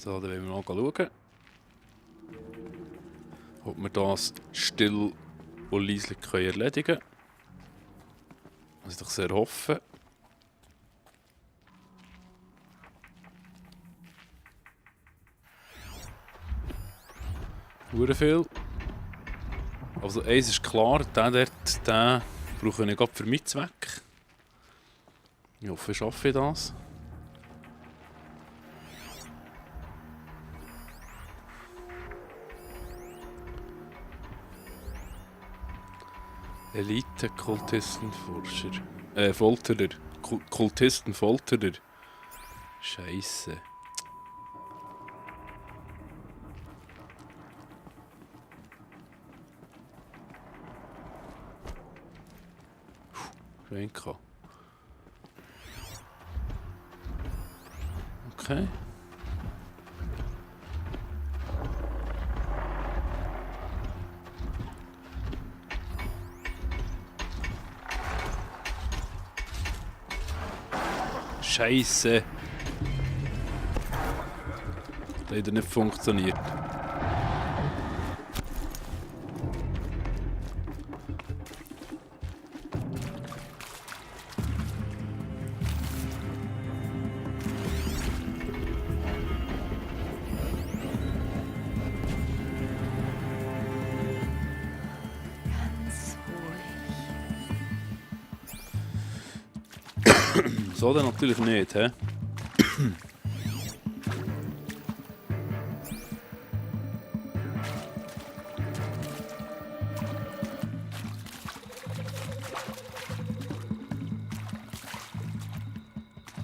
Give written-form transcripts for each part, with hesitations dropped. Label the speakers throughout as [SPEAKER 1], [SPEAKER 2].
[SPEAKER 1] So, dann wollen wir mal schauen, ob wir das still und leise erledigen können. Was ich doch sehr hoffe. Hure viel. Also eins ist klar, den dort, den brauche ich gerade für meinen Zweck. Ich hoffe, ich schaffe das. Elite-Kultistenforscher. Folterer. Kultistenfolterer. Scheisse. Reinka. Okay. Scheisse. Leider nicht funktioniert.
[SPEAKER 2] Ganz ruhig.
[SPEAKER 1] So dann natürlich nicht, hä?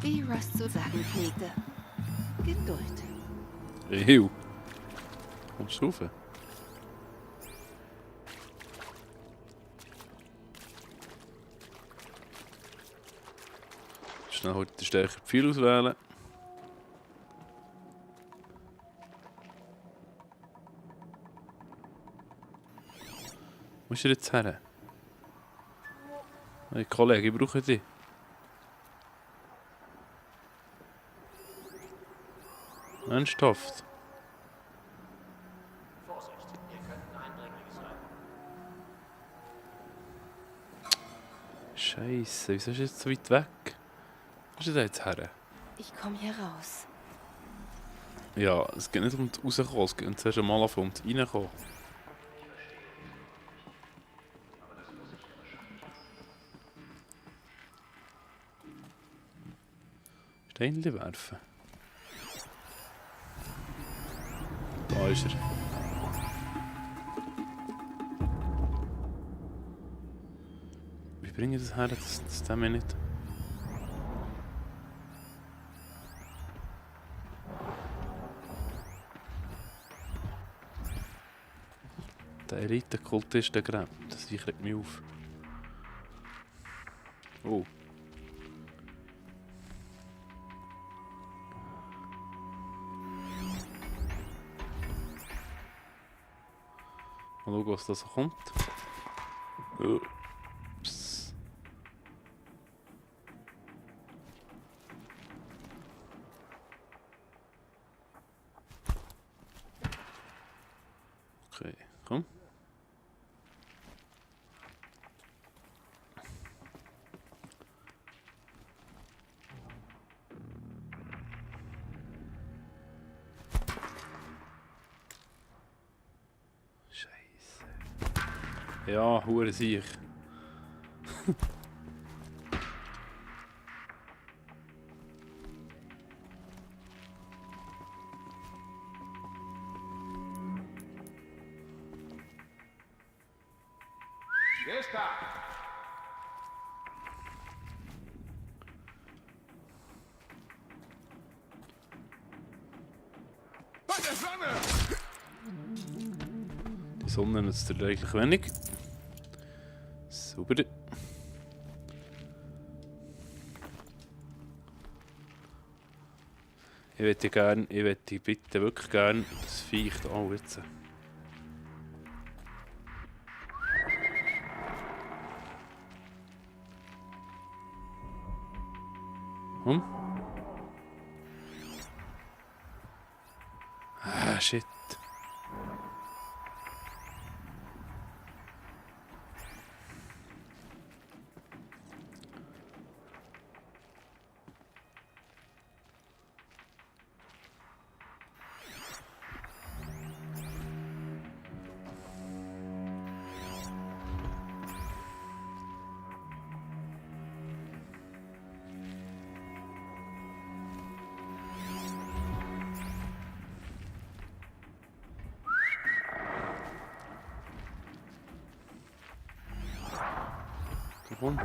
[SPEAKER 2] Wie Russ zu sagen pflegte. Geduld.
[SPEAKER 1] Ew. Kommst du rauf? Schnell heute den stärkeren Pfeil auswählen. Wo ist er jetzt her? Hey Kollege, ich brauche dich. Ernsthaft?
[SPEAKER 3] Vorsicht, hier könnten Eindringlinge sein.
[SPEAKER 1] Scheiße, wieso ist er jetzt so weit weg? Wo ist er da jetzt her?
[SPEAKER 2] Ich komme hier raus.
[SPEAKER 1] Ja, es geht nicht um das Rauskommen, es geht zuerst einmal um das Reinkommen. Steinchen werfen. Da ist er. Wie bringe ich das her, dass der mir nicht... Der Elite-Kultist, der gräbt. Das regt mich auf. Oh. Mal schauen, was da so kommt. Ups. Okay, komm. Ja, hure sicher.
[SPEAKER 3] Wer ist da? Bei der Sonne!
[SPEAKER 1] Die Sonne nutzt er eigentlich wenig. Super. Ich möchte bitte wirklich gerne das Viech da jetzt. Ah, shit. Komm.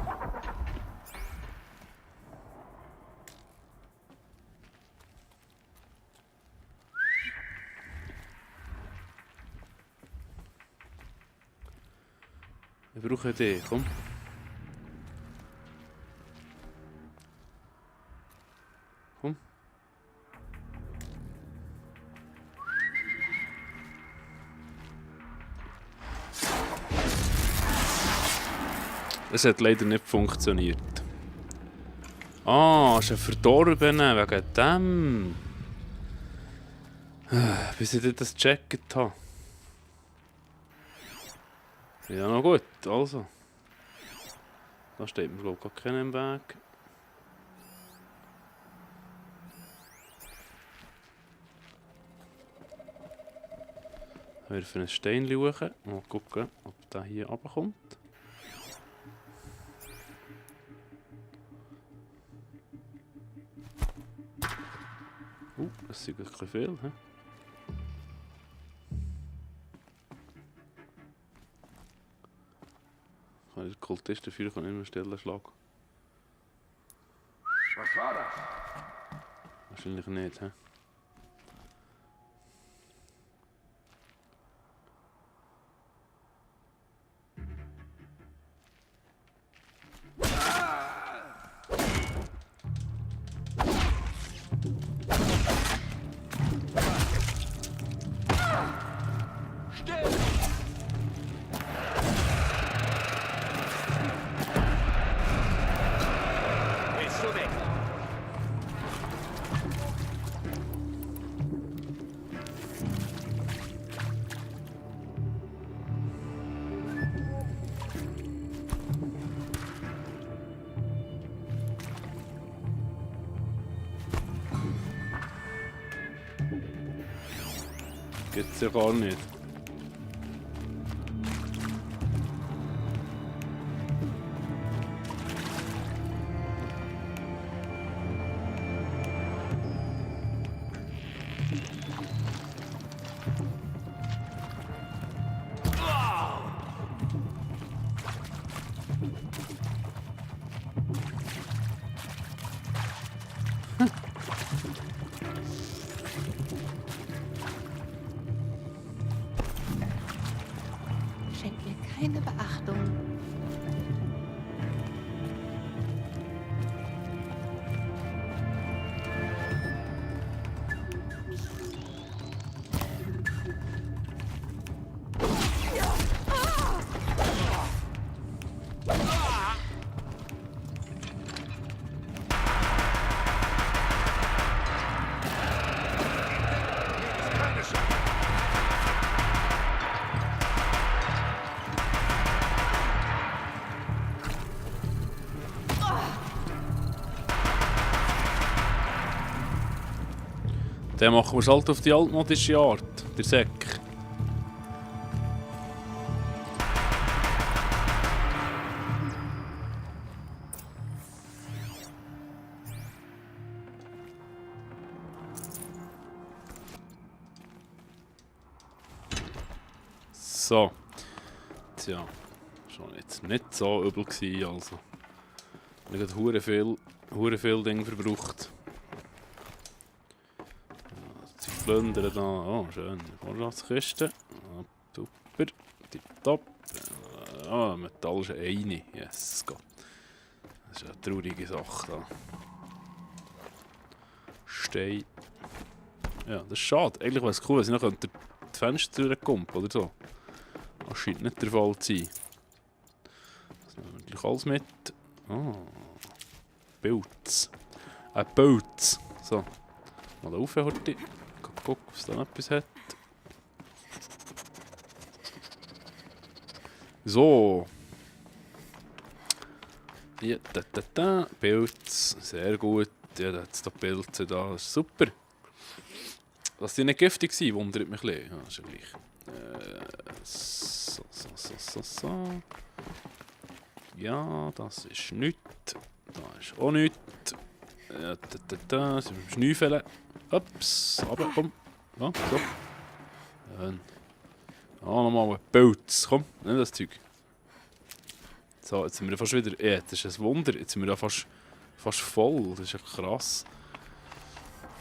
[SPEAKER 1] Ich brauche dich, komm. Komm. Es hat leider nicht funktioniert. Ah, ist ein Verdorbener wegen dem. Bis ich das gecheckt habe. Ja, noch gut, also. Da steht mir glaube ich gar keiner im Weg. Wir werfen einen Stein hoch. Mal gucken, ob der hier runterkommt. Das ist ein bisschen viel, hä? Der Kultist dafür kann nicht mehr stellen schlagen.
[SPEAKER 3] Was war das?
[SPEAKER 1] Wahrscheinlich nicht, hä?
[SPEAKER 3] Willst du weg?
[SPEAKER 1] Geht's ja gar nicht.
[SPEAKER 2] Schenkt mir keine Beachtung.
[SPEAKER 1] Dann machen wir es halt auf die altmodische Art, der Säck. So. Tja, schon jetzt nicht so übel gewesen, also. Ich habe hure viel Dinge verbraucht. Sie plündern da. Oh, schön. Vorratskiste. Super. Tipptopp. Ah, Metall ist eine. Yes, Gott. Das ist eine traurige Sache da. Stein. Ja, das ist schade. Eigentlich wäre es cool, wenn sie noch die Fenster durchkommen oder so. Das scheint nicht der Fall zu sein. Das nehmen wir natürlich alles mit. Oh. Pilz. Ein Pilz. So. Mal aufhören heute. gucken, ob es da noch etwas hat. So. Ja, da. Pilz. Sehr gut. Ja, da hat es da Pilze da. Das ist super. Dass die nicht giftig sind, wundert mich ein bisschen. Ja, ist ja gleich. So. Ja, das ist nichts. Da ist auch nichts. Ja, da sind wir am Schnüffeln. Ups, runter, komm. Ja, so. Nochmal ein Pilz. Komm, nimm das Zeug. So, jetzt sind wir fast wieder... Ja, das ist ein Wunder. Jetzt sind wir da fast voll. Das ist ja krass.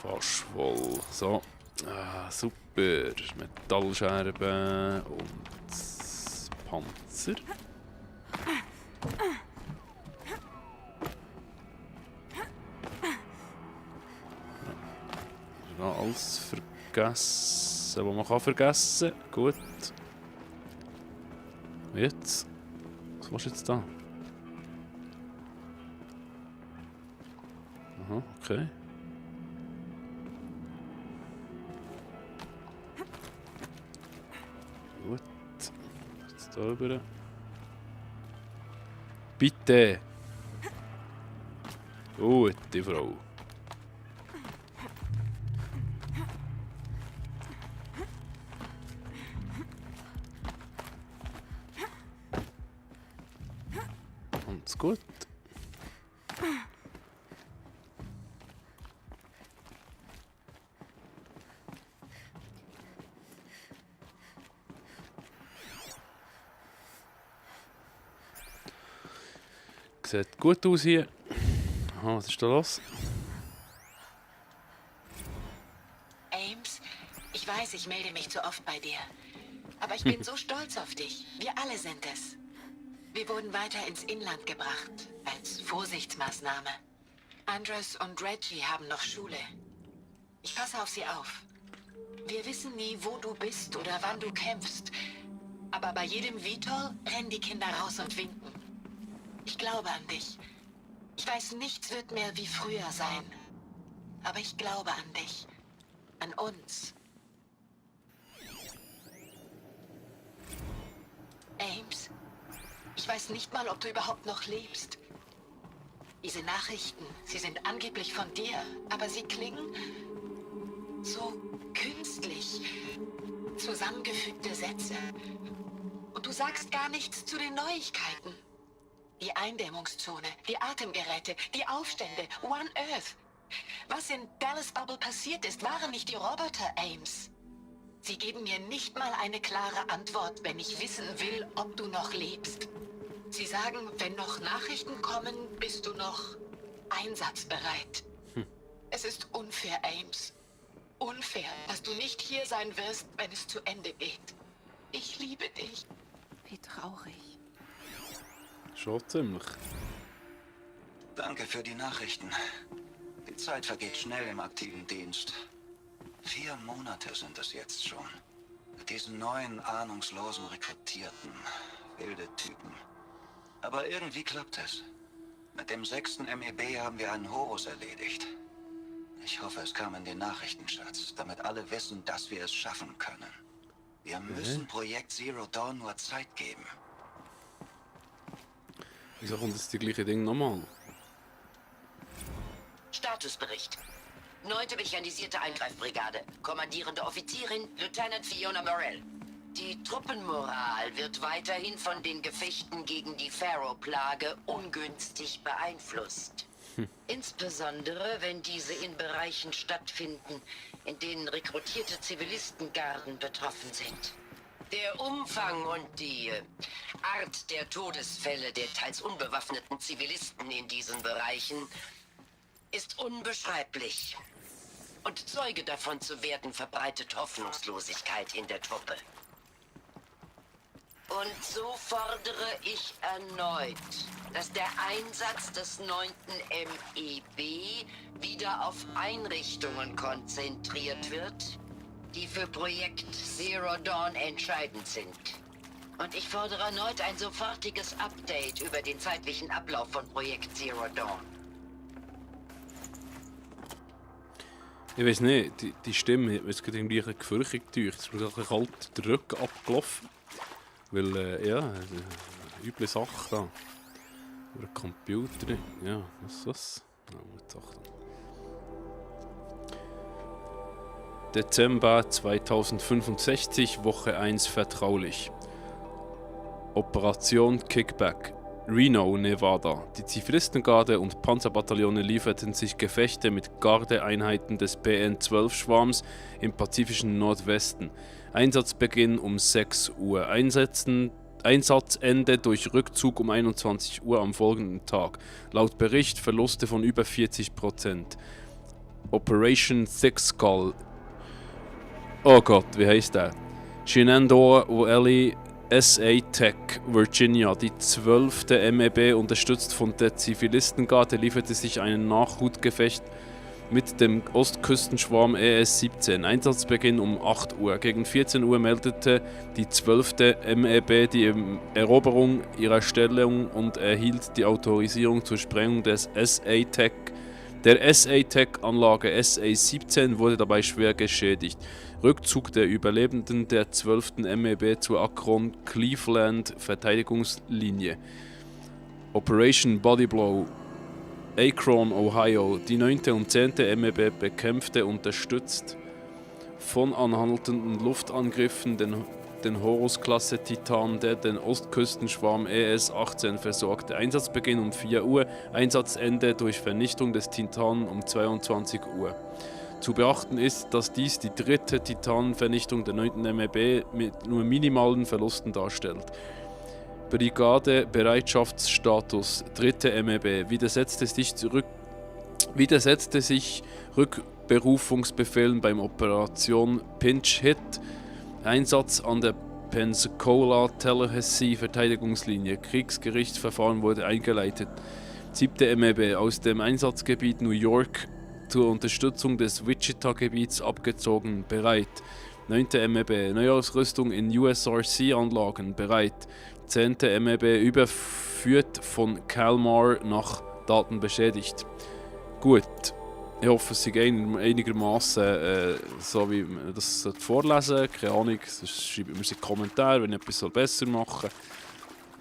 [SPEAKER 1] Fast voll. So. Super. Metallscherben und Panzer. Ja, alles vergessen, was man kann vergessen. Gut. Jetzt? Was machst du jetzt da? Aha, okay. Gut. Jetzt da rüber. Bitte! Gute Frau. Ganz gut. Sieht gut aus hier. Aha, was ist da los?
[SPEAKER 4] Ames, ich weiß, ich melde mich zu oft bei dir. Aber ich bin so stolz auf dich. Wir alle sind es. Wir wurden weiter ins Inland gebracht, als Vorsichtsmaßnahme. Andres und Reggie haben noch Schule. Ich passe auf sie auf. Wir wissen nie, wo du bist oder wann du kämpfst. Aber bei jedem Vitor rennen die Kinder raus und winken. Ich glaube an dich. Ich weiß, nichts wird mehr wie früher sein. Aber ich glaube an dich. An uns. Ames, ich weiß nicht mal, ob du überhaupt noch lebst. Diese Nachrichten, sie sind angeblich von dir, aber sie klingen so künstlich. Zusammengefügte Sätze. Und du sagst gar nichts zu den Neuigkeiten. Die Eindämmungszone, die Atemgeräte, die Aufstände, One Earth. Was in Dallas Bubble passiert ist, waren nicht die Roboter, Ames. Sie geben mir nicht mal eine klare Antwort, wenn ich wissen will, ob du noch lebst. Sie sagen, wenn noch Nachrichten kommen, bist du noch einsatzbereit. Es ist unfair, Ames. Unfair, dass du nicht hier sein wirst, wenn es zu Ende geht. Ich liebe dich.
[SPEAKER 2] Wie traurig.
[SPEAKER 1] Schon ziemlich.
[SPEAKER 5] Danke für die Nachrichten. Die Zeit vergeht schnell im aktiven Dienst. 4 Monate sind es jetzt schon. Mit diesen neuen, ahnungslosen Rekrutierten. Wilde Typen. Aber irgendwie klappt es. Mit dem 6. MEB haben wir einen Horus erledigt. Ich hoffe, es kam in den Nachrichtenschatz, damit alle wissen, dass wir es schaffen können. Wir müssen Projekt Zero Dawn nur Zeit geben.
[SPEAKER 1] Wieso kommt jetzt die gleiche Ding nochmal?
[SPEAKER 6] Statusbericht. 9. Mechanisierte Eingreifbrigade. Kommandierende Offizierin Lieutenant Fiona Morell. Die Truppenmoral wird weiterhin von den Gefechten gegen die Pharaoh-Plage ungünstig beeinflusst. Insbesondere, wenn diese in Bereichen stattfinden, in denen rekrutierte Zivilistengarden betroffen sind. Der Umfang und die Art der Todesfälle der teils unbewaffneten Zivilisten in diesen Bereichen ist unbeschreiblich. Und Zeuge davon zu werden, verbreitet Hoffnungslosigkeit in der Truppe. Und so fordere ich erneut, dass der Einsatz des 9. MEB wieder auf Einrichtungen konzentriert wird, die für Projekt Zero Dawn entscheidend sind. Und ich fordere erneut ein sofortiges Update über den zeitlichen Ablauf von Projekt Zero Dawn.
[SPEAKER 1] Ich weiß nicht, die Stimme hat mir jetzt gerade irgendwie ein bisschen gefürchtet. Es ist mir ein bisschen kalt der Rücken abgelaufen. Weil, ja, üble Sache da. Über einen Computer. Ja, was ist das? Oh, Achtung. Dezember 2065, Woche 1 vertraulich. Operation Kickback. Reno, Nevada. Die Zivilistengarde und Panzerbataillone lieferten sich Gefechte mit Gardeeinheiten des PN-12-Schwarms im pazifischen Nordwesten. Einsatzbeginn um 6 Uhr. Einsatzende durch Rückzug um 21 Uhr am folgenden Tag. Laut Bericht Verluste von über 40%. Operation Thick Skull. Oh Gott, wie heißt der? Shenandoah Valley SA Tech, Virginia. Die 12. MEB, unterstützt von der Zivilistengarde, lieferte sich ein Nachhutgefecht mit dem Ostküstenschwarm ES-17. Einsatzbeginn um 8 Uhr. Gegen 14 Uhr meldete die 12. MEB die Eroberung ihrer Stellung und erhielt die Autorisierung zur Sprengung des SA-Tech. Der SA-Tech-Anlage SA-17 wurde dabei schwer geschädigt. Rückzug der Überlebenden der 12. MEB zur Akron-Cleveland-Verteidigungslinie. Operation Bodyblow. Akron, Ohio. Die 9. und 10. MEB bekämpfte, unterstützt von anhaltenden Luftangriffen, den Horus-Klasse Titan, der den Ostküstenschwarm ES-18 versorgte. Einsatzbeginn um 4 Uhr, Einsatzende durch Vernichtung des Titan um 22 Uhr. Zu beachten ist, dass dies die 3. Titanvernichtung der 9. MEB mit nur minimalen Verlusten darstellt. Brigade Bereitschaftsstatus 3. MEB widersetzte sich Rückberufungsbefehlen beim Operation Pinch Hit. Einsatz an der Pensacola-Tallahassee Verteidigungslinie. Kriegsgerichtsverfahren wurde eingeleitet. 7. MEB aus dem Einsatzgebiet New York zur Unterstützung des Wichita-Gebiets abgezogen, bereit. 9. MEB Neuausrüstung in USRC-Anlagen, bereit. 10. MEB überführt von Kalmar nach Daten beschädigt. Gut, ich hoffe, es ist einigermaßen so, wie man das vorlesen. Keine Ahnung, sonst schreibt mir in die Kommentare, wenn ich etwas besser machen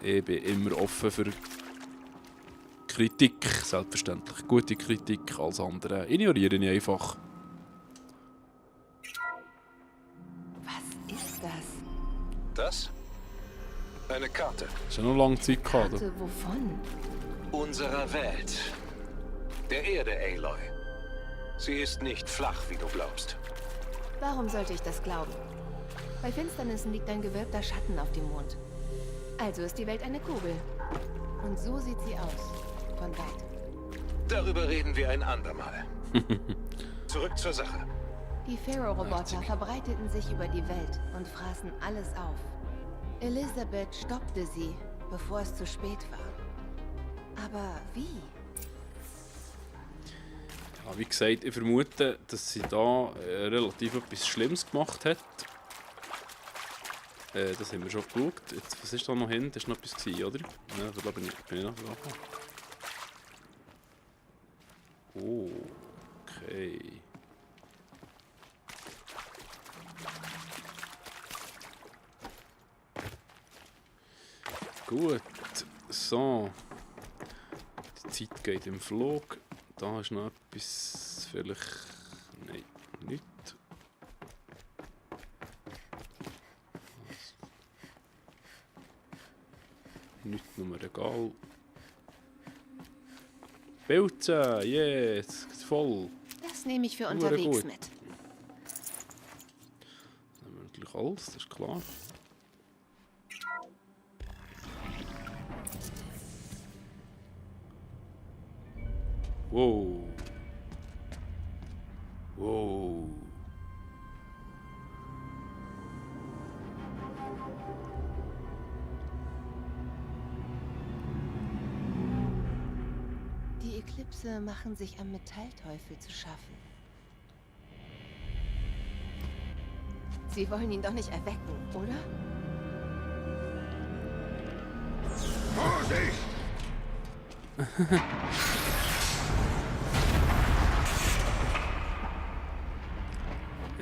[SPEAKER 1] soll. Ich bin immer offen für Kritik, selbstverständlich. Gute Kritik als andere ignoriere ich einfach.
[SPEAKER 2] Was ist das?
[SPEAKER 7] Das? Eine Karte
[SPEAKER 1] Das ist ja noch lange Zeit gehabt.
[SPEAKER 2] Karte wovon?
[SPEAKER 7] unserer Welt. Der Erde, Aloy. Sie ist nicht flach, wie du glaubst.
[SPEAKER 2] Warum sollte ich das glauben? Bei Finsternissen liegt ein gewölbter Schatten auf dem Mond. Also ist die Welt eine Kugel. Und so sieht sie aus. Von weit.
[SPEAKER 7] Darüber reden wir ein andermal. Zurück zur Sache.
[SPEAKER 2] Die Pharaoh-Roboter verbreiteten sich über die Welt und fraßen alles auf. Elisabeth stoppte sie, bevor es zu spät war. Aber wie?
[SPEAKER 1] Ja, wie gesagt, ich vermute, dass sie da relativ etwas Schlimmes gemacht hat. Das haben wir schon geschaut. Jetzt, was ist da noch hin? Das war noch etwas, oder? Ja, da bin ich noch dran. Oh, okay. Gut, so. Die Zeit geht im Flug. Da ist noch etwas, vielleicht... Nein, nicht. Nicht nur egal. Pilze, yes, voll.
[SPEAKER 2] Das nehme ich für
[SPEAKER 1] Hure
[SPEAKER 2] unterwegs
[SPEAKER 1] gut.
[SPEAKER 2] mit.
[SPEAKER 1] Das haben wir natürlich alles, das ist klar. Wow. Wow.
[SPEAKER 2] Die Eklipse machen sich am Metallteufel zu schaffen. Sie wollen ihn doch nicht erwecken, oder?
[SPEAKER 3] Vorsicht!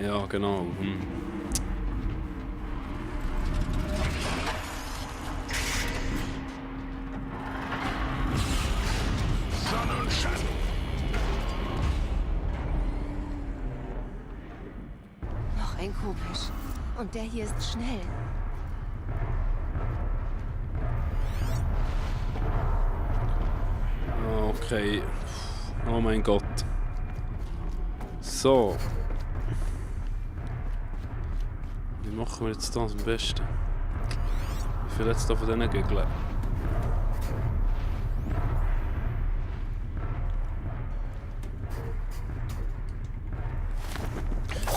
[SPEAKER 1] Ja, genau.
[SPEAKER 2] Noch ein Kopisch. Und der hier ist schnell.
[SPEAKER 1] Okay. Oh mein Gott. So. Wie machen wir jetzt das am besten? Wie viel jetzt da von diesen Gügeln?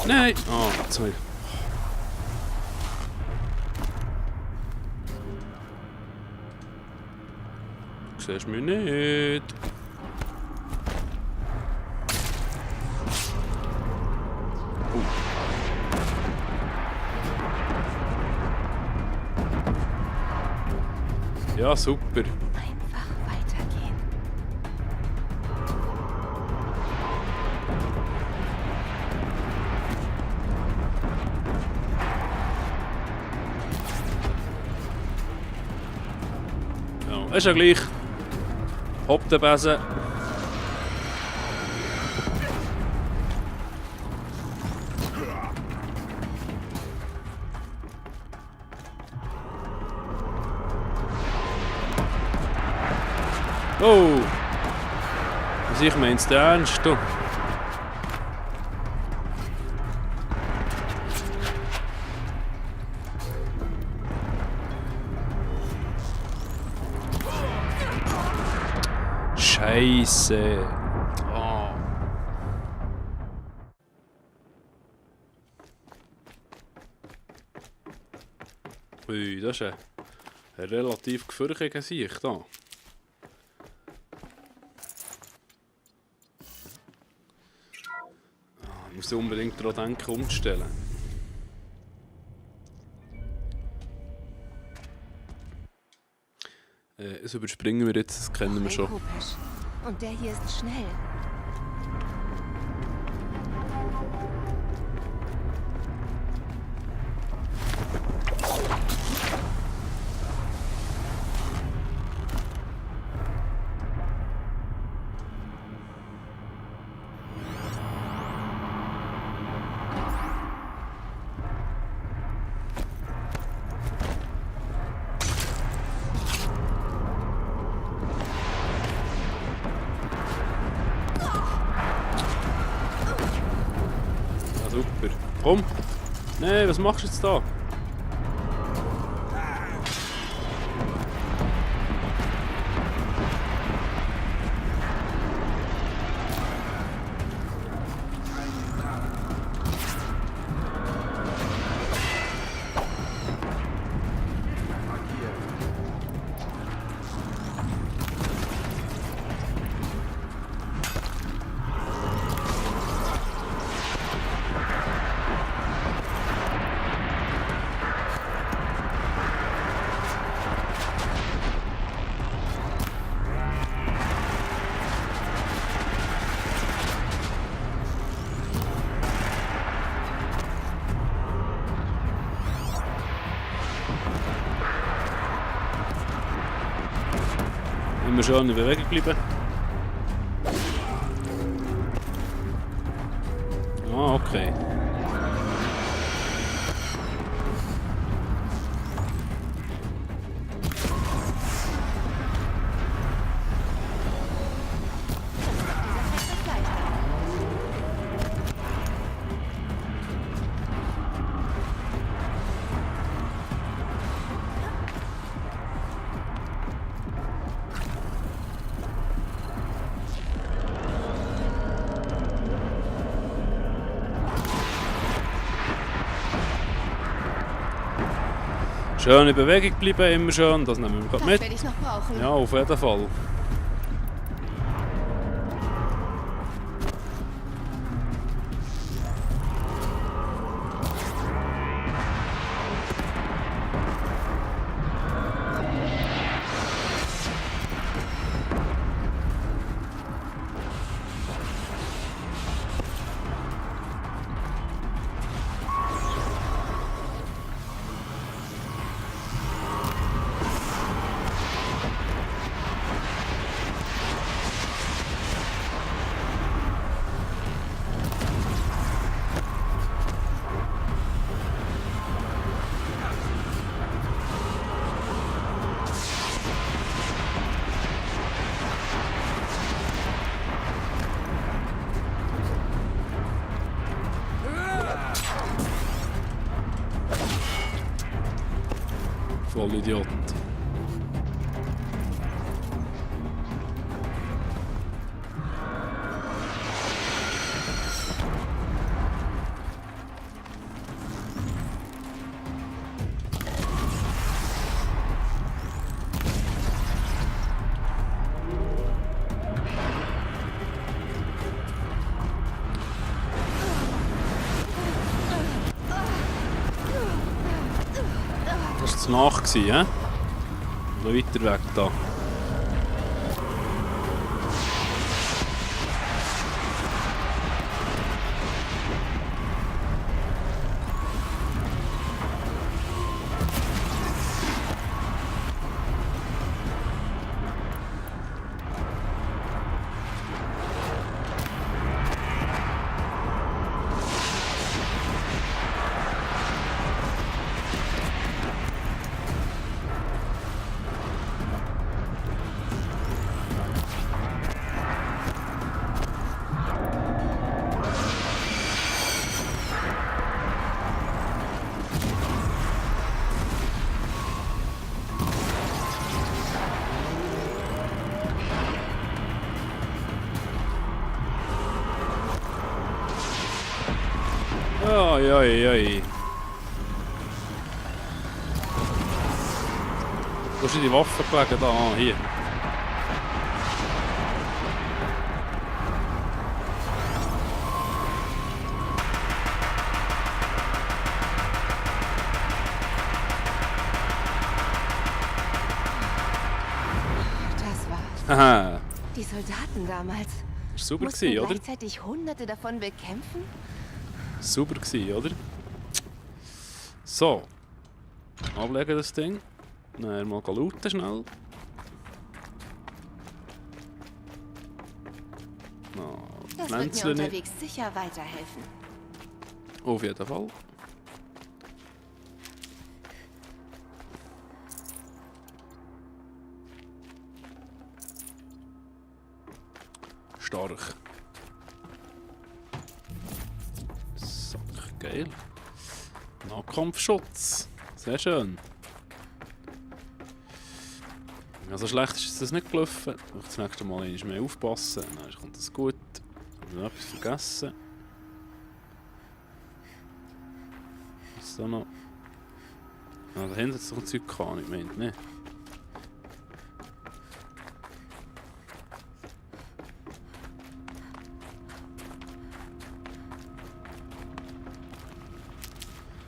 [SPEAKER 1] Nein! Ah, sorry. Du siehst mich nicht. Ja, super.
[SPEAKER 2] Einfach weitergehen.
[SPEAKER 1] Ja, ist ja gleich. Hopp den Besen. Oh! Also ich mein's ernst, du. Scheiße. Oh. Ui, das ist ein relativ gefürchtiger Sieg da. Ich muss unbedingt daran denken, umzustellen. Das überspringen wir jetzt, das kennen wir schon.
[SPEAKER 2] Kopisch. Und der hier ist schnell.
[SPEAKER 1] Super. Komm! Nein, was machst du jetzt da? Immer schön in Bewegung bleiben. Ah, okay. Schön in Bewegung bleiben, immer schön. Das nehmen wir gerade
[SPEAKER 2] Das
[SPEAKER 1] mit.
[SPEAKER 2] werde ich noch brauchen.
[SPEAKER 1] Ja, auf jeden Fall. Vollidiot. Das war zu nach, hä? Noch weiter weg da. Oi, oi, oi. Wo sind die Waffen gelegen? Da, ah, hier.
[SPEAKER 2] Das war's.
[SPEAKER 1] Haha.
[SPEAKER 2] Die Soldaten damals.
[SPEAKER 1] Das war super,
[SPEAKER 2] Mussten wir
[SPEAKER 1] oder?
[SPEAKER 2] gleichzeitig Hunderte davon bekämpfen?
[SPEAKER 1] Super gewesen, oder? So. Ablegen das Ding. Dann mal looten schnell.
[SPEAKER 2] Das wird mir
[SPEAKER 1] Pflänzchen.
[SPEAKER 2] unterwegs sicher weiterhelfen.
[SPEAKER 1] Auf jeden Fall. Stark. Sack, geil. Nahkampfschutz. Sehr schön. Also schlecht ist das nicht gelaufen. Ich muss das nächste Mal einmal mehr aufpassen. Dann kommt das gut. Ich habe noch etwas vergessen. Was ist da noch? Ah, da hinten hat es doch ein Zeug gehabt, ich meinte, ne?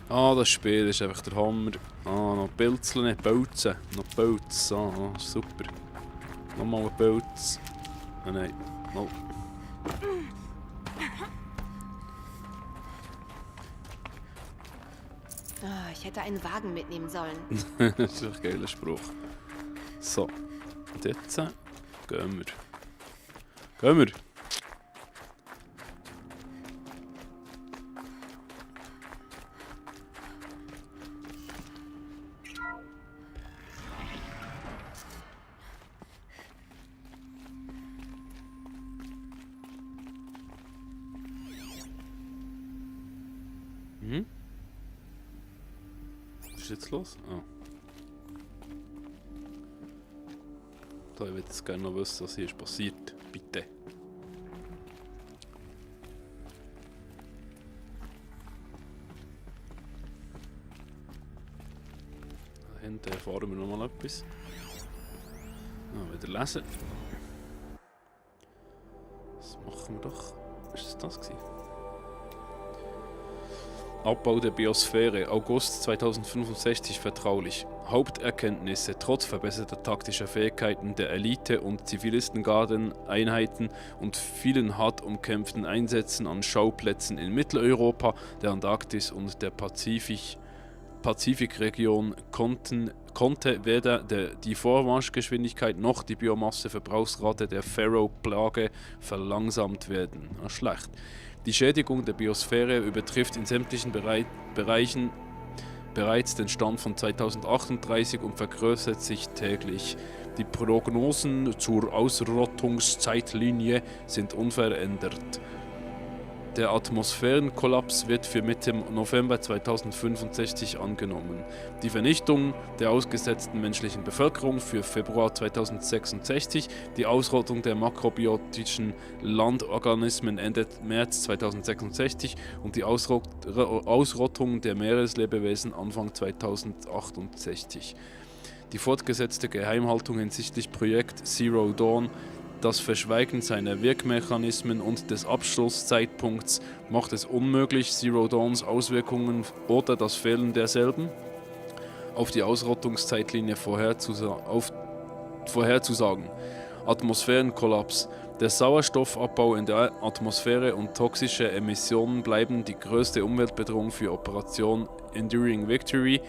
[SPEAKER 1] Ah, das Spiel ist einfach der Hammer. Ah, noch Pilzeln, nicht Pilzen. Noch Pilz. Ah, super. Nochmal ein Pilz. Ah, nein. No.
[SPEAKER 2] Ah, ich hätte einen Wagen mitnehmen sollen.
[SPEAKER 1] Das ist ein geiler Spruch. So. Und jetzt gehen wir. Gehen wir. Mhm. Was ist jetzt los? Oh. Da, ich würde jetzt gerne noch wissen, was hier ist passiert. Bitte. Da hinten erfahren wir noch mal etwas. Ah, wieder lesen. Was machen wir doch? Ist das das gewesen? Abbau der Biosphäre, August 2065 vertraulich. Haupterkenntnisse: Trotz verbesserter taktischer Fähigkeiten der Elite- und Zivilistengarden-Einheiten und vielen hart umkämpften Einsätzen an Schauplätzen in Mitteleuropa, der Antarktis und der Pazifikregion konnte weder die Vormarschgeschwindigkeit noch die Biomasseverbrauchsrate der Pharaoh-Plage verlangsamt werden. Ah, schlecht. Die Schädigung der Biosphäre übertrifft in sämtlichen Bereichen bereits den Stand von 2038 und vergrößert sich täglich. Die Prognosen zur Ausrottungszeitlinie sind unverändert. Der Atmosphärenkollaps wird für Mitte November 2065 angenommen. Die Vernichtung der ausgesetzten menschlichen Bevölkerung für Februar 2066, die Ausrottung der makrobiotischen Landorganismen Ende März 2066 und die Ausrottung der Meereslebewesen Anfang 2068. Die fortgesetzte Geheimhaltung hinsichtlich Projekt Zero Dawn, das Verschweigen seiner Wirkmechanismen und des Abschlusszeitpunkts macht es unmöglich, Zero Dawns Auswirkungen oder das Fehlen derselben auf die Ausrottungszeitlinie vorherzusagen. Atmosphärenkollaps. Der Sauerstoffabbau in der Atmosphäre und toxische Emissionen bleiben die größte Umweltbedrohung für Operation Enduring Victory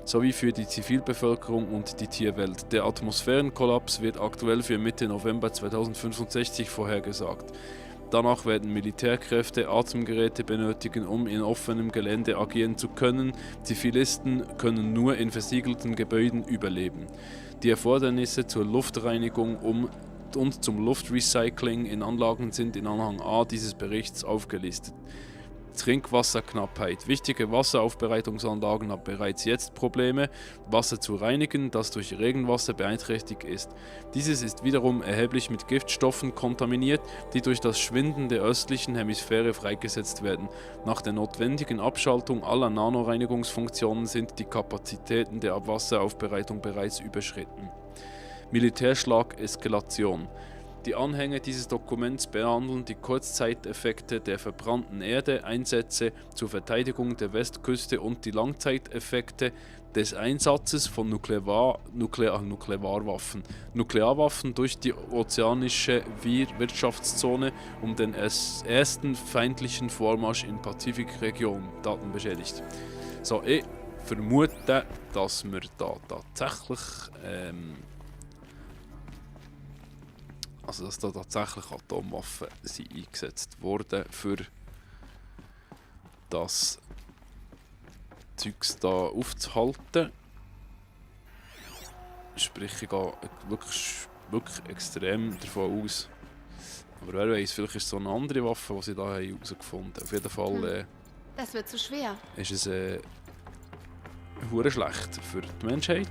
[SPEAKER 1] sowie für die Zivilbevölkerung und die Tierwelt. Der Atmosphärenkollaps wird aktuell für Mitte November 2065 vorhergesagt. Danach werden Militärkräfte Atemgeräte benötigen, um in offenem Gelände agieren zu können. Zivilisten können nur in versiegelten Gebäuden überleben. Die Erfordernisse zur Luftreinigung und zum Luftrecycling in Anlagen sind in Anhang A dieses Berichts aufgelistet. Trinkwasserknappheit. Wichtige Wasseraufbereitungsanlagen haben bereits jetzt Probleme, Wasser zu reinigen, das durch Regenwasser beeinträchtigt ist. Dieses ist wiederum erheblich mit Giftstoffen kontaminiert, die durch das Schwinden der östlichen Hemisphäre freigesetzt werden. Nach der notwendigen Abschaltung aller Nanoreinigungsfunktionen sind die Kapazitäten der Abwasseraufbereitung bereits überschritten. Militärschlag-Eskalation. Die Anhänge dieses Dokuments behandeln die Kurzzeiteffekte der verbrannten Erde, Einsätze zur Verteidigung der Westküste und die Langzeiteffekte des Einsatzes von Nuklearwaffen durch die ozeanische Wirtschaftszone, um den ersten feindlichen Vormarsch in Pazifikregion. Daten beschädigt. So, ich vermute, dass wir da tatsächlich dass da tatsächlich Atomwaffen sind eingesetzt wurden, für das Zeugs da aufzuhalten. Sprich, ich gehe wirklich extrem davon aus. Aber wer weiß, vielleicht ist es so eine andere Waffe, die sie da herausgefunden haben. Auf jeden Fall
[SPEAKER 2] Das wird zu schwer.
[SPEAKER 1] ist es hure schlecht für die Menschheit.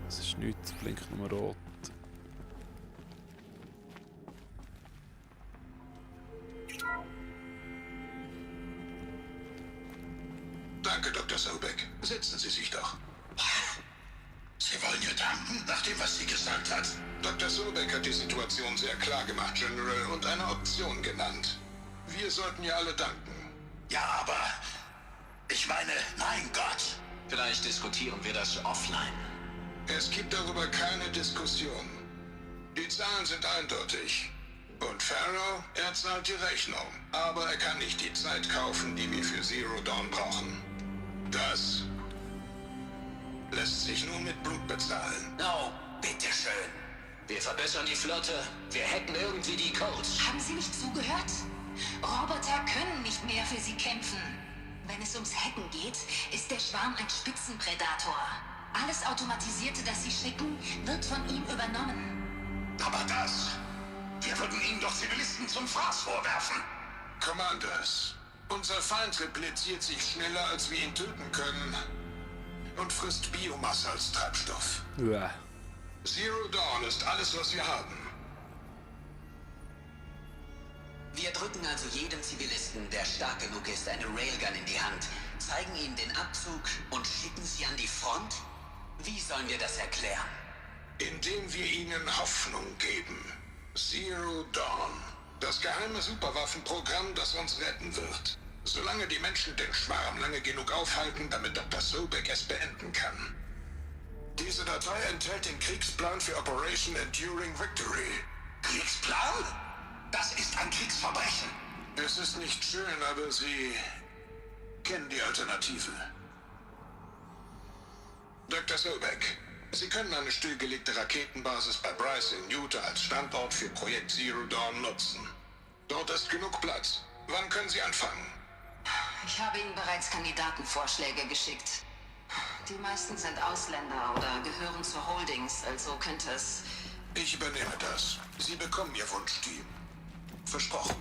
[SPEAKER 1] Es ist nichts, es blinkt nur rot.
[SPEAKER 8] Danke, Dr. Sobeck. Setzen Sie sich doch. Sie wollen ihr danken, nach dem, was sie gesagt hat? Dr. Sobeck hat die Situation sehr klar gemacht, General, und eine Option genannt. Wir sollten ihr alle danken. Ja, aber... Ich meine, mein Gott. Vielleicht diskutieren wir das offline. Es gibt darüber keine Diskussion. Die Zahlen sind eindeutig. Und Pharaoh, er zahlt die Rechnung. Aber er kann nicht die Zeit kaufen, die wir für Zero Dawn brauchen. Das lässt sich nun mit Blut bezahlen.
[SPEAKER 7] No, bitteschön. Wir verbessern die Flotte. Wir hacken irgendwie die Codes.
[SPEAKER 4] Haben Sie nicht zugehört? Roboter können nicht mehr für Sie kämpfen. Wenn es ums Hacken geht, ist der Schwarm ein Spitzenpredator. Alles Automatisierte, das Sie schicken, wird von ihm übernommen.
[SPEAKER 8] Aber das... Wir würden Ihnen doch Zivilisten zum Fraß vorwerfen. Commanders, unser Feind repliziert sich schneller, als wir ihn töten können. Und frisst Biomasse als Treibstoff.
[SPEAKER 1] Ja.
[SPEAKER 8] Zero Dawn ist alles, was wir haben.
[SPEAKER 6] Wir drücken also jedem Zivilisten, der stark genug ist, eine Railgun in die Hand, zeigen ihm den Abzug und schicken sie an die Front? Wie sollen wir das erklären?
[SPEAKER 8] Indem wir ihnen Hoffnung geben. Zero Dawn. Das geheime Superwaffenprogramm, das uns retten wird. Solange die Menschen den Schwarm lange genug aufhalten, damit Dr. Sobeck es beenden kann. Diese Datei enthält den Kriegsplan für Operation Enduring Victory. Kriegsplan? Das ist ein Kriegsverbrechen. Es ist nicht schön, aber Sie kennen die Alternative. Dr. Sobeck, Sie können eine stillgelegte Raketenbasis bei Bryce in Utah als Standort für Projekt Zero Dawn nutzen. Dort ist genug Platz. Wann können Sie anfangen?
[SPEAKER 4] Ich habe Ihnen bereits Kandidatenvorschläge geschickt. Die meisten sind Ausländer oder gehören zu Holdings, also könnte es...
[SPEAKER 8] Ich übernehme das. Sie bekommen Ihr Wunschteam. Versprochen.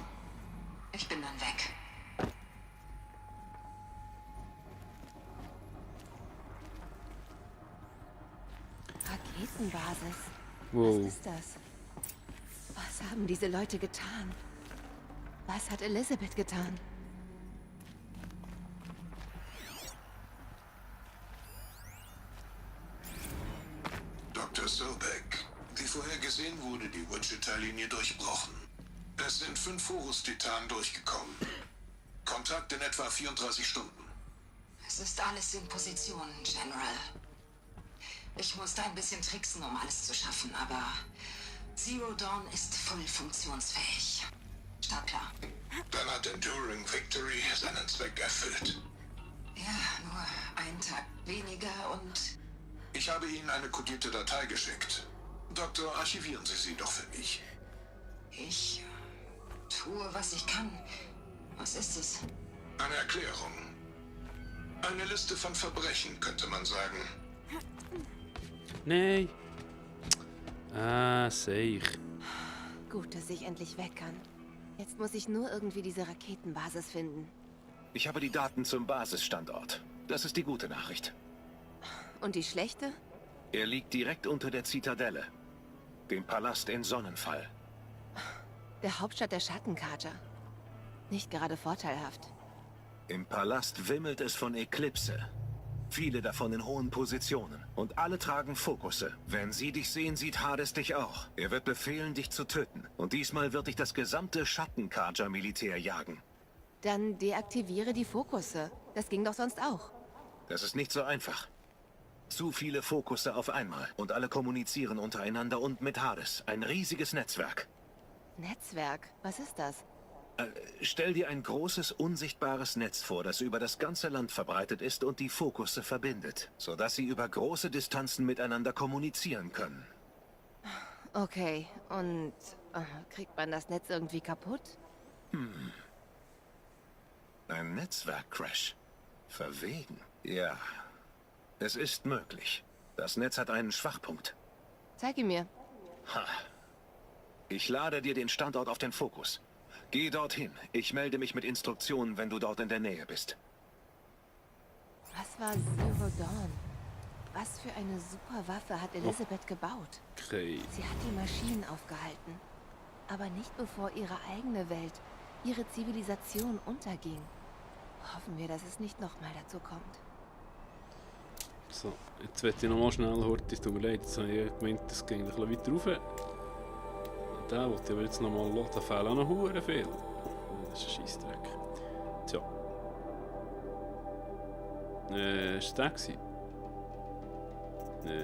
[SPEAKER 4] Ich bin dann weg.
[SPEAKER 2] Raketenbasis.
[SPEAKER 1] Wow.
[SPEAKER 2] Was ist das? Was haben diese Leute getan? Was hat Elizabeth getan?
[SPEAKER 8] Dr. Sobek, wie vorhergesehen wurde die Wichita-Linie durchbrochen. Es sind 5 Horus-Titanen durchgekommen. Kontakt in etwa 34 Stunden.
[SPEAKER 4] Es ist alles in Position, General. Ich musste ein bisschen tricksen, um alles zu schaffen, aber Zero Dawn ist voll funktionsfähig. Startklar.
[SPEAKER 8] Dann hat Enduring Victory seinen Zweck erfüllt.
[SPEAKER 4] Ja, nur einen Tag weniger und...
[SPEAKER 8] Ich habe Ihnen eine kodierte Datei geschickt. Doktor, archivieren Sie sie doch für mich.
[SPEAKER 4] Ich tue, was ich kann. Was ist es?
[SPEAKER 8] Eine Erklärung. Eine Liste von Verbrechen, könnte man sagen.
[SPEAKER 1] Nein. Ah, sehe ich.
[SPEAKER 2] Gut, dass ich endlich weg kann. Jetzt muss ich nur irgendwie diese Raketenbasis finden.
[SPEAKER 7] Ich habe die Daten zum Basisstandort. Das ist die gute Nachricht.
[SPEAKER 2] Und die schlechte?
[SPEAKER 7] Er liegt direkt unter der Zitadelle, dem Palast in Sonnenfall.
[SPEAKER 2] Der Hauptstadt der Schattenkarja. Nicht gerade vorteilhaft.
[SPEAKER 7] Im Palast wimmelt es von Eklipse. Viele davon in hohen Positionen. Und alle tragen Fokusse. Wenn sie dich sehen, sieht Hades dich auch. Er wird befehlen, dich zu töten. Und diesmal wird dich das gesamte Schattenkarja-Militär jagen.
[SPEAKER 2] Dann deaktiviere die Fokusse. Das ging doch sonst auch.
[SPEAKER 7] Das ist nicht so einfach. Zu viele Fokusse auf einmal. Und alle kommunizieren untereinander und mit Hades. Ein riesiges Netzwerk.
[SPEAKER 2] Netzwerk? Was ist das?
[SPEAKER 7] Stell dir ein großes, unsichtbares Netz vor, das über das ganze Land verbreitet ist und die Fokusse verbindet, sodass sie über große Distanzen miteinander kommunizieren können.
[SPEAKER 2] Okay, und kriegt man das Netz irgendwie kaputt?
[SPEAKER 7] Ein Netzwerkcrash. Verwegen. Ja, es ist möglich. Das Netz hat einen Schwachpunkt.
[SPEAKER 2] Zeig ihn mir.
[SPEAKER 7] Ha. Ich lade dir den Standort auf den Fokus. Geh dorthin. Ich melde mich mit Instruktionen, wenn du dort in der Nähe bist.
[SPEAKER 2] Was war Zero Dawn? Was für eine super Waffe hat Elizabeth gebaut?
[SPEAKER 1] Okay.
[SPEAKER 2] Sie hat die Maschinen aufgehalten. Aber nicht bevor ihre eigene Welt, ihre Zivilisation unterging. Hoffen wir, dass es nicht nochmal dazu kommt.
[SPEAKER 1] So, jetzt werde ich nochmal schnell heute, es tut mir leid, jetzt habe ich gemeint, das ging ein bisschen weiter rauf. Den wollte ich aber jetzt nochmal lassen, da fehlen auch noch verdammt viel. Das ist ein Scheissdreck. Tja. Ist der gewesen?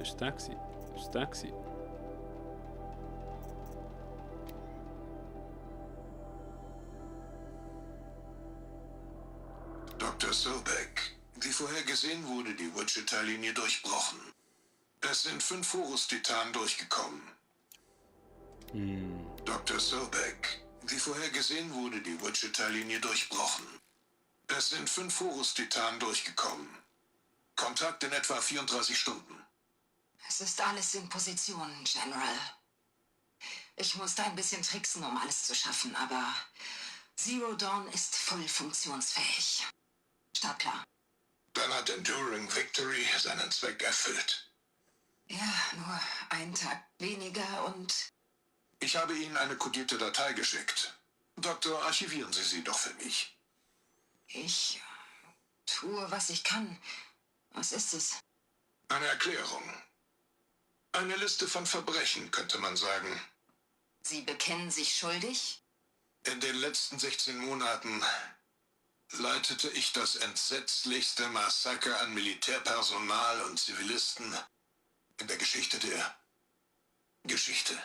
[SPEAKER 1] Ist der gewesen? Ist der gewesen?
[SPEAKER 8] Dr. Sobek, wie vorhergesehen wurde die Wichita-Linie durchbrochen. Es sind 5 Horus-Titanen durchgekommen. Dr. Sobek, wie vorhergesehen wurde die Wichita-Linie durchbrochen. Es sind 5 Horus-Titanen durchgekommen. Kontakt in etwa 34 Stunden.
[SPEAKER 4] Es ist alles in Position, General. Ich musste ein bisschen tricksen, um alles zu schaffen, aber Zero Dawn ist voll funktionsfähig. Startklar.
[SPEAKER 8] Dann hat Enduring Victory seinen Zweck erfüllt.
[SPEAKER 4] Ja, nur einen Tag weniger und...
[SPEAKER 8] Ich habe Ihnen eine kodierte Datei geschickt. Doktor, archivieren Sie sie doch für mich.
[SPEAKER 4] Ich tue, was ich kann. Was ist es?
[SPEAKER 8] Eine Erklärung. Eine Liste von Verbrechen, könnte man sagen.
[SPEAKER 4] Sie bekennen sich schuldig?
[SPEAKER 8] In den letzten 16 Monaten leitete ich das entsetzlichste Massaker an Militärpersonal und Zivilisten in der Geschichte der Geschichte.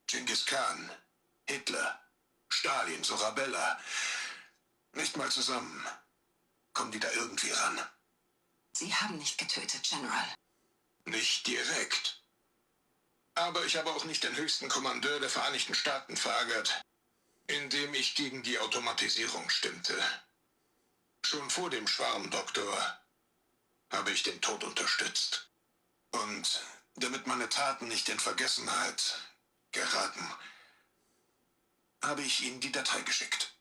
[SPEAKER 8] Genghis Khan, Hitler, Stalin, Sorabella. Nicht mal zusammen. Kommen die da irgendwie ran?
[SPEAKER 4] Sie haben nicht getötet, General.
[SPEAKER 8] Nicht direkt. Aber ich habe auch nicht den höchsten Kommandeur der Vereinigten Staaten verärgert, indem ich gegen die Automatisierung stimmte. Schon vor dem Schwarmdoktor habe ich den Tod unterstützt. Und damit meine Taten nicht in Vergessenheit geraten, habe ich Ihnen die Datei geschickt.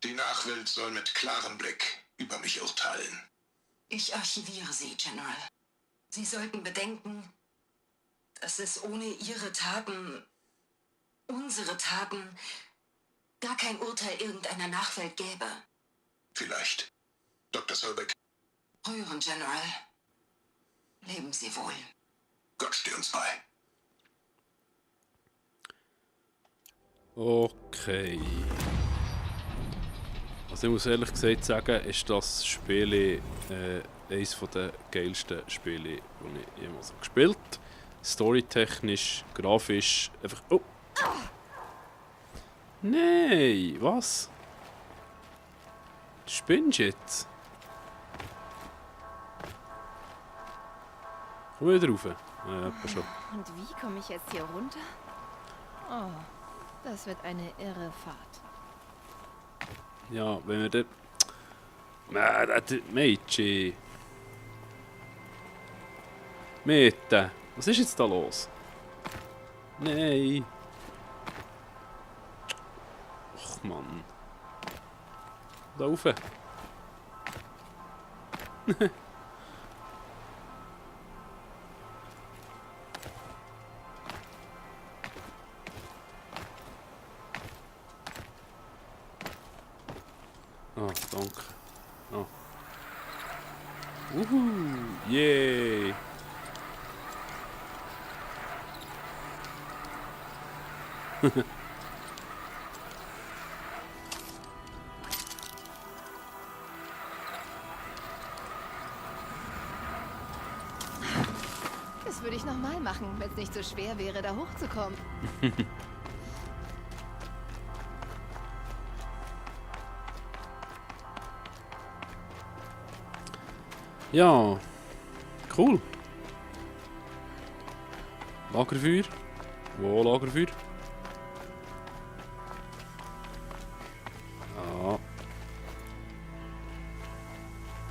[SPEAKER 8] Die Nachwelt soll mit klarem Blick über mich urteilen.
[SPEAKER 4] Ich archiviere Sie, General. Sie sollten bedenken, dass es ohne Ihre Taten, unsere Taten, gar kein Urteil irgendeiner Nachwelt gäbe.
[SPEAKER 8] Vielleicht. Dr. Sobeck,
[SPEAKER 4] Rühren, General. Leben Sie wohl.
[SPEAKER 8] Gott steh uns bei.
[SPEAKER 1] Okay. Also ich muss ehrlich gesagt sagen, ist das Spiel eines der geilsten Spiele, die ich jemals gespielt habe. Storytechnisch, grafisch, einfach... Oh! Nein, was? Du spinnst jetzt? Komm wieder rauf. Ja, schon.
[SPEAKER 2] Und wie komme ich jetzt hier runter? Oh, das wird eine irre Fahrt.
[SPEAKER 1] Ja, wenn wir dort... Mädchen. Mette, was ist jetzt da los? Nein. Och Mann. Da rauf. Ah, danke. Ah. Yay!
[SPEAKER 2] Das würde ich nochmal machen, wenn es nicht so schwer wäre, da hochzukommen.
[SPEAKER 1] Ja, cool. Lagerfeuer. Wo Lagerfeuer? Ja.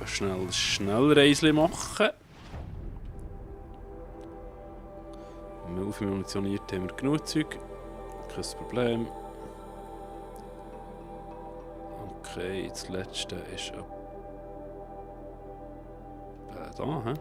[SPEAKER 1] Schnell Schnellreisli machen. Munitioniert haben wir genug Zeug. Kein Problem. Okay, das letzte ist ab da, hä?